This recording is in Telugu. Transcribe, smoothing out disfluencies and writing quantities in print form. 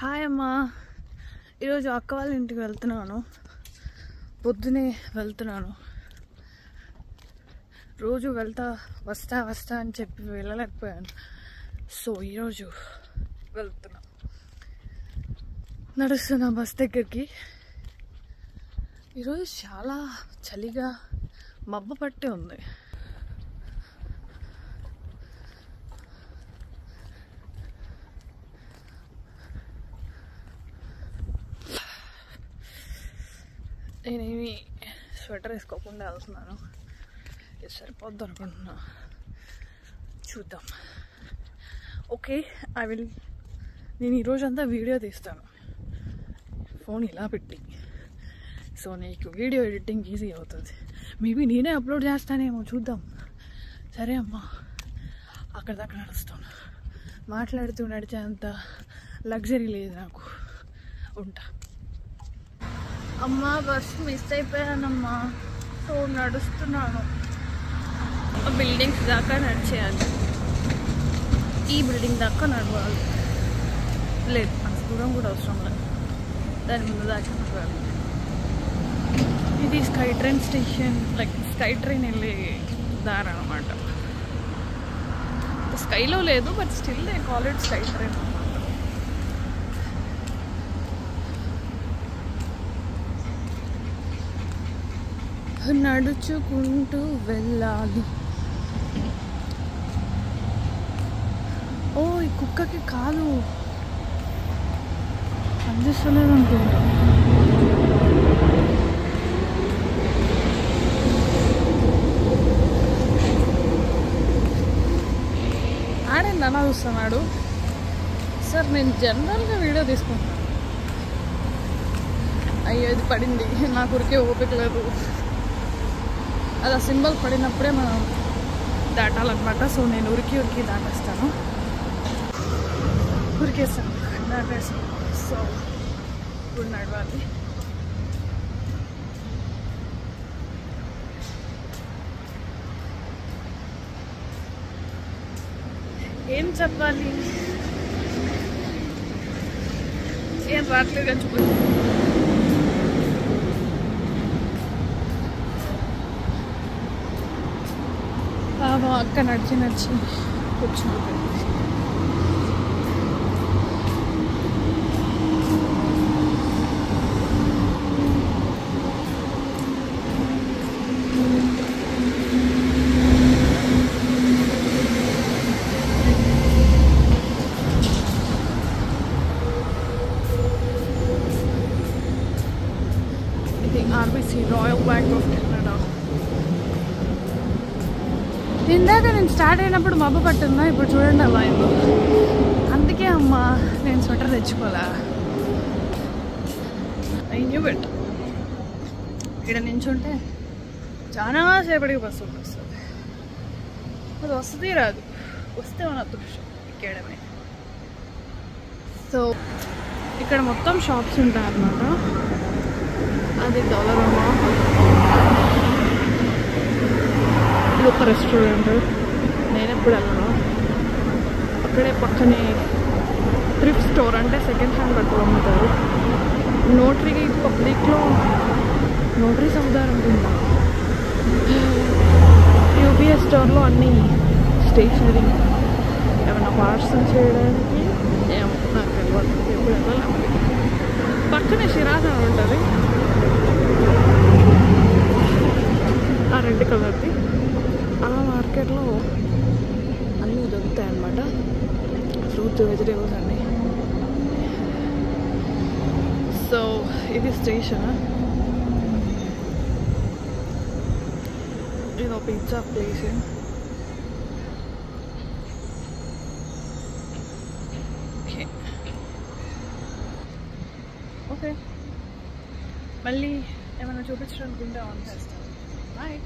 హాయ్ అమ్మా. ఈరోజు అక్క వాళ్ళ ఇంటికి వెళ్తున్నాను. పొద్దునే వెళ్తున్నాను. రోజు వెళ్తా వస్తా అని చెప్పి వెళ్ళలేకపోయాను. సో ఈరోజు వెళ్తున్నా. నడుస్తున్నా బస్ దగ్గరికి. ఈరోజు చాలా చలిగా మబ్బు పట్టి ఉంది. నేనేమి స్వెటర్ వేసుకోకుండా వెళ్తున్నాను. ఇది సరిపోద్దు అనుకుంటున్నా. చూద్దాం. ఓకే, నేను ఈరోజంతా వీడియో తీస్తాను ఫోన్ ఇలా పెట్టి. సో నీకు వీడియో ఎడిటింగ్ ఈజీ అవుతుంది. మేబీ నేనే అప్లోడ్ చేస్తానేమో, చూద్దాం. సరే అమ్మా, అక్కడ దాకా నడుస్తాను. మాట్లాడుతూ నడిచేంత లగ్జరీ లేదు నాకు. ఉంటా. అమ్మా, బస్ మిస్ అయిపోయానమ్మా. సో నడుస్తున్నాను. బిల్డింగ్స్ దాకా నడిచేయాలి. ఈ బిల్డింగ్ దాకా నడవాలి. లేదు, అంత దూరం కూడా అవసరం లేదు. దాని ముందు దాకా నడవాలి. ఇది sky train station, like sky train వెళ్ళే దారి అనమాట. స్కైలో లేదు, but still they call it sky train అనమాట. నడుచుకుంటూ వెళ్ళాలి. ఓ, ఈ కుక్కకి కాదు అందిస్తలేదు అనుకుంటా. ఆడండి అలా చూస్తున్నాడు. సార్, నేను జనరల్గా వీడియో తీసుకుంటున్నాను. అయ్యో, ఇది పడింది. నాకు ఉరికే ఓపిక లేదు. అది ఆ సింబల్ పడినప్పుడే మనం దాటాలన్నమాట. సో నేను ఉరికి దాటేస్తాను. ఉరికేస్తాను, దాటేస్తాను. సో ఇప్పుడు నడవాలి. ఏం చెప్పాలి, ఏం రావట్లేదు అని చూపి. అక్క నడిచి కూర్చుంటుంది. ఇది RBC, royal bank of Canada. ఇందాక నేను స్టార్ట్ అయినప్పుడు మబ్బు పట్టుందా, ఇప్పుడు చూడండి అలా అయిందో. అందుకే అమ్మా నేను స్వెటర్ తెచ్చుకోలే. అయ్యో బెట్ట ఇక్కడ నించుంటే చాలా సేపటికి బస్సు వస్తుంది. అది వస్తుంది రాదు, వస్తే మన అదృష్టం ఎక్కడమే. సో ఇక్కడ మొత్తం షాప్స్ ఉంటాయి అన్నమాట. అది డొలరమా, ఇది ఒక రెస్టారెంట్. నేను ఎప్పుడు వెళ్ళను. అక్కడే పక్కనే థ్రిఫ్ట్ స్టోర్, అంటే సెకండ్ హ్యాండ్ బట్టలు అమ్ముతారు. నోటరీ పబ్లిక్లో నోటరీ సముదాయం ఉంటుందా. యూపీఎస్ స్టోర్లో అన్ని స్టేషనరీ, ఏమైనా పార్సల్ చేయడానికి. ఏమో నాకు తెలియదు, ఎప్పుడు వెళ్ళాలి. పక్కనే షిరాజ్ అని ఉంటుంది, ఆ రెడ్ కలర్ది. ఆ మార్కెట్లో అన్నీ దొరుకుతాయి అన్నమాట. ఫ్రూట్స్, వెజిటేబుల్స్ అన్నీ. సో ఇది స్టేషన్. ఇది పిజ్జా ప్లేస్. ఓకే, మళ్ళీ ఏమైనా చూపించడానికి ఉంటే ఆన్ చేస్తాను. బాయ్.